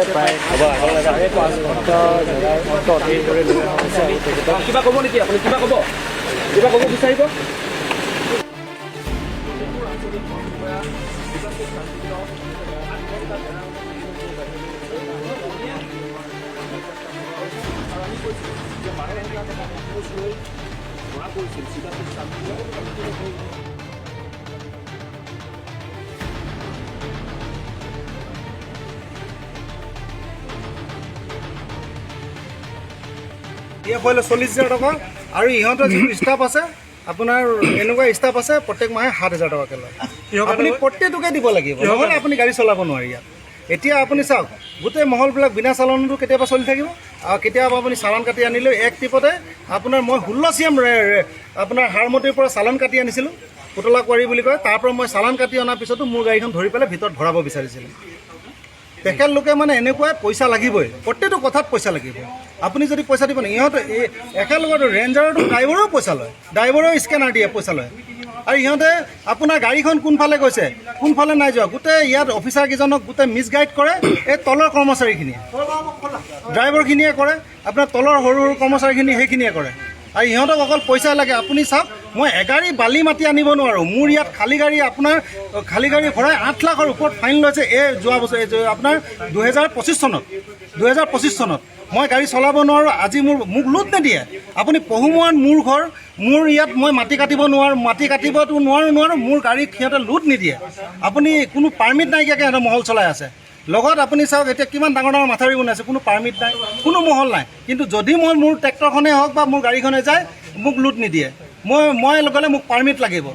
ইতিমধ্যে প্ৰায় 5 জেগাৰ অন্তত এইদৰে লৈ অহা হৈছে আৰু তেখেতক কিবা ক'ব নেকি আপুনি কিবা ক'ব বিচাৰিব DF হ'লে 40,000 টকা আৰু ইহঁতৰ যিটো ষ্টাফ আছে আপোনাৰ এনেকুৱা ষ্টাফ আছে প্ৰত্যেক মাহে 7,000 টকাকৈ লয়। আপুনি প্ৰত্যেকটোকে দিব লাগিব, নহ'লে আপুনি গাড়ী চলাব নোৱাৰি ইয়াত। এতিয়া আপুনি চাওক গোটেই মহলবিলাক বিনা চালানতো কেতিয়াবা চলি থাকিব আৰু কেতিয়াবা আপুনি চালান কাটি আনিলেও এক টিপতে আপোনাৰ মই 16 CM আপোনাৰ হাৰমতিৰ পৰা চালান কাটি আনিছিলোঁ, পুতলা কোৱাৰী বুলি কয়। তাৰ পৰা মই চালান কাটি অনাৰ পিছতো মোৰ গাড়ীখন ধৰি পেলাই ভিতৰত ভৰাব বিচাৰিছিলোঁ। তেখেতলোকে মানে এনেকুৱাই পইচা লাগিবই, প্ৰত্যেকটো কথাত পইচা লাগিব। আপুনি যদি পইচা দিব নাই, ইহঁতে একেলগতে ৰেঞ্জাৰতো ড্ৰাইভাৰেও পইচা লয়, ড্ৰাইভাৰেও স্কেনাৰ দিয়ে পইচা লয়। আৰু ইহঁতে আপোনাৰ গাড়ীখন কোনফালে গৈছে কোনফালে নাই যোৱা গোটেই ইয়াত অফিচাৰকেইজনক গোটেই মিছগাইড কৰে। এই তলৰ কৰ্মচাৰীখিনিয়ে, ড্ৰাইভাৰখিনিয়ে কৰে, আপোনাৰ তলৰ সৰু সৰু কৰ্মচাৰীখিনি সেইখিনিয়ে কৰে। আৰু ইহঁতক অকল পইচা লাগে। আপুনি চাওক মই এগাড়ী বালি মাটি আনিব নোৱাৰোঁ, মোৰ ইয়াত খালী গাড়ী আপোনাৰ খালী গাড়ী ভৰাই 8 লাখৰ ওপৰত ফাইন লৈছে। এই যোৱা বছৰ আপোনাৰ 2025 চনত মই গাড়ী চলাব নোৱাৰোঁ। আজি মোক লোড নিদিয়ে। আপুনি পহুমুৱাত মোৰ ঘৰ, মোৰ ইয়াত মই মাটি কাটিব নোৱাৰোঁ, মাটি কাটিবতো নোৱাৰোঁ, মোৰ গাড়ীত সিহঁতে লোড নিদিয়ে। আপুনি কোনো পাৰ্মিট নাইকিয়াকৈ সিহঁতে মহল চলাই আছে। লগত আপুনি চাওক এতিয়া কিমান ডাঙৰ ডাঙৰ মাথাউৰি বনাইছে, কোনো পাৰ্মিট নাই, কোনো মহল নাই। কিন্তু যদি মই মোৰ ট্ৰেক্টৰখনেই হওক বা মোৰ গাড়ীখনে যায়, মোক লোড নিদিয়ে। মই গ'লে মোক পাৰ্মিট লাগিব,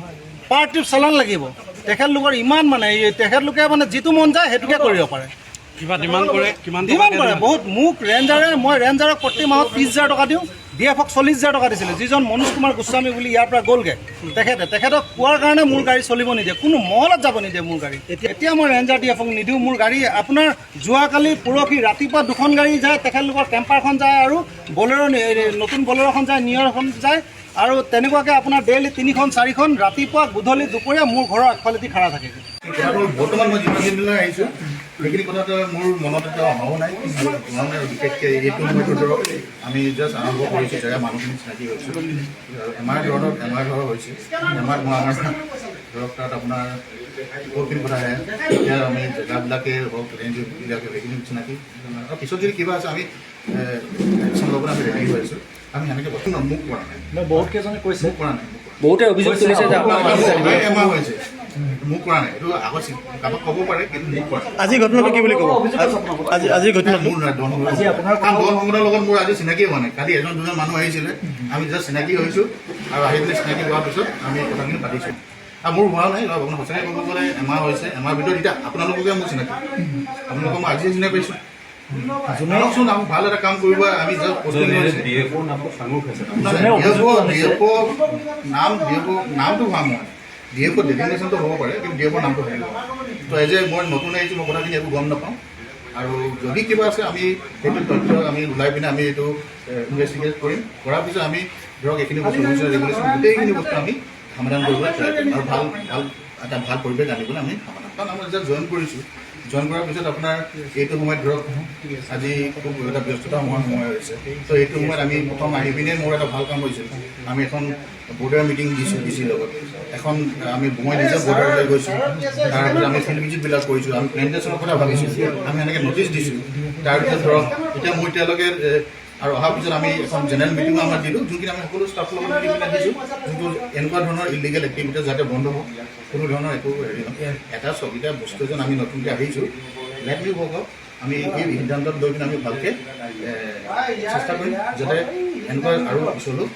পাৰ ট্ৰিপ চালান লাগিব। তেখেতলোকৰ ইমান মানে তেখেতলোকে মানে যিটো মন যায় সেইটোকে কৰিব পাৰে। কিবা ডিমাণ্ড কৰে বহুত। মোক মই ৰেঞ্জাৰক প্ৰতি মাহত 30,000 টকা দিওঁ, DFক 40,000 টকা দিছিলোঁ। যিজন মনোজ কুমাৰ গোস্বামী বুলি ইয়াৰ পৰা গ'লগৈ, তেখেতক কোৱাৰ কাৰণে মোৰ গাড়ী চলিব নিদিয়ে, কোনো মহলত যাব নিদিয়ে মোৰ গাড়ী। এতিয়া মই ৰেঞ্জাৰ DFক নিদিওঁ। মোৰ গাড়ী আপোনাৰ যোৱাকালি পৰহি ৰাতিপুৱা 2খন গাড়ী যায়, তেখেতলোকৰ কেম্পাৰখন যায় আৰু বলেৰ' নতুন বলেৰ'খন যায়, নিয়ৰখন যায়। আৰু তেনেকুৱাকৈ আপোনাৰ ডেইলি 3খন 4খন ৰাতিপুৱা গধূলি দুপৰীয়া মোৰ ঘৰৰ আগফালেদি খাৰা থাকে। বৰ্তমান মই যিমান দিনলৈ আহিছোঁ সেইখিনি কথাটো মোৰ মনত এটা অহাও নাই। বিশেষকৈ এইটো সময়টো ধৰক আমি জাষ্ট আৰম্ভ কৰিছোঁ, জেগা মানুহখিনি চিনাকি হৈছোঁ। এমাৰ ঘৰ হৈছে, এমাৰ মই আমাৰ ধৰক তাত আপোনাৰ বহুতখিনি কথা আহে। এতিয়া আমি জেগাবিলাকে হওক ৰেঞ্জবিলাকে সেইখিনি চিনাকি। আৰু পিছত যদি কিবা আছে আমি একশ্যন ল'বলৈ আমি ৰেডি হৈ আছোঁ। আমি সেনেকৈ বৰ্তমান মোক কৰা নাই, বহুত কেইজনে কৈছে, মোক কৰা নাই, বহুতে অভিযোগ তুলিছে যে এমাহ হৈছে মোক কৰা নাই। এইটো আগত কাৰোবাক ক'ব পাৰে, কিন্তু মোক কৰা নাই। আজি ঘটনাটো কি বুলি ক'ব? আজি ঘটনা মোৰ দল সংগঠনৰ লগত মোৰ আজি চিনাকি হোৱা নাই। কালি এজন দুজন মানুহ আহিছিলে, আমি জাষ্ট চিনাকি হৈছোঁ আৰু আহি পিনে চিনাকি হোৱাৰ পিছত আমি কথাখিনি পাতিছোঁ। আৰু মোৰ হোৱা নাই, আপোনাৰ সঁচাকৈ ক'ব গ'লে এমাহ হৈছে। এমাহৰ ভিতৰত এতিয়া আপোনালোককে মোৰ চিনাকি, আপোনালোকক মই আজিয়ে চিনাকি পাইছোঁ। জনাওকচোন আমি ভাল এটা কাম কৰিব। আমি নামটো হোৱা নহয়, DFৰ ডেজিগনেশ্যনটো হ'ব পাৰে, কিন্তু DFৰ নামটো হ'ব। তো এজ এ মই নতুন আহিছোঁ, মই কথাখিনি একো গম নাপাওঁ। আৰু যদি কিবা আছে আমি সেইটো তথ্য আমি ওলাই পিনে আমি এইটো ইনভেষ্টিগেট কৰিম। কৰাৰ পিছত আমি ধৰক এইখিনি বস্তু ৰেগুলেশ্যন গোটেইখিনি বস্তু আমি সমাধান কৰিবলৈ ট্ৰাই কৰিম। আৰু এটা ভাল পৰিৱেশ আনিবলৈ আমি সমাধান, কাৰণ আমি যেতিয়া জইন কৰিছোঁ, জইন কৰাৰ পিছত আপোনাৰ এইটো সময়ত ধৰক আজি খুব এটা ব্যস্ততা সময় হৈছে। তো এইটো সময়ত আমি প্ৰথম আহি পিনে মোৰ এটা ভাল কাম কৰিছোঁ। আমি এখন বৰ্ডাৰ মিটিং দিছোঁ DCৰ লগত। এখন মই নিজে বৰ্ডাৰলৈ গৈছোঁ। তাৰপিছত আমি ফিল্ড ভিজিটবিলাক কৰিছোঁ। আমি প্লেণ্টেশ্যনৰ কথা ভাবিছোঁ। আমি এনেকৈ নটিচ দিছোঁ। তাৰপিছত ধৰক এতিয়া মই এতিয়ালৈকে আৰু অহাৰ পিছত আমি এখন জেনেৰেল মিটিঙো আমাৰ দিলোঁ, যোনখিনি আমি সকলো ষ্টাফৰ লগত মিলি পিনে দিছোঁ, যোনটো এনেকুৱা ধৰণৰ ইলিগেল এক্টিভিটিজ যাতে বন্ধ হওক, কোনো ধৰণৰ একো হেৰি নহয়। এটা চকীটা বস্তু এজন আমি নতুনকৈ আহিছোঁ, লেট মি ৱৰ্ক আউট। আমি এই সিদ্ধান্তত লৈ পিনে আমি ভালকৈ চেষ্টা কৰিম যাতে এনেকুৱা আৰু পিছলৈও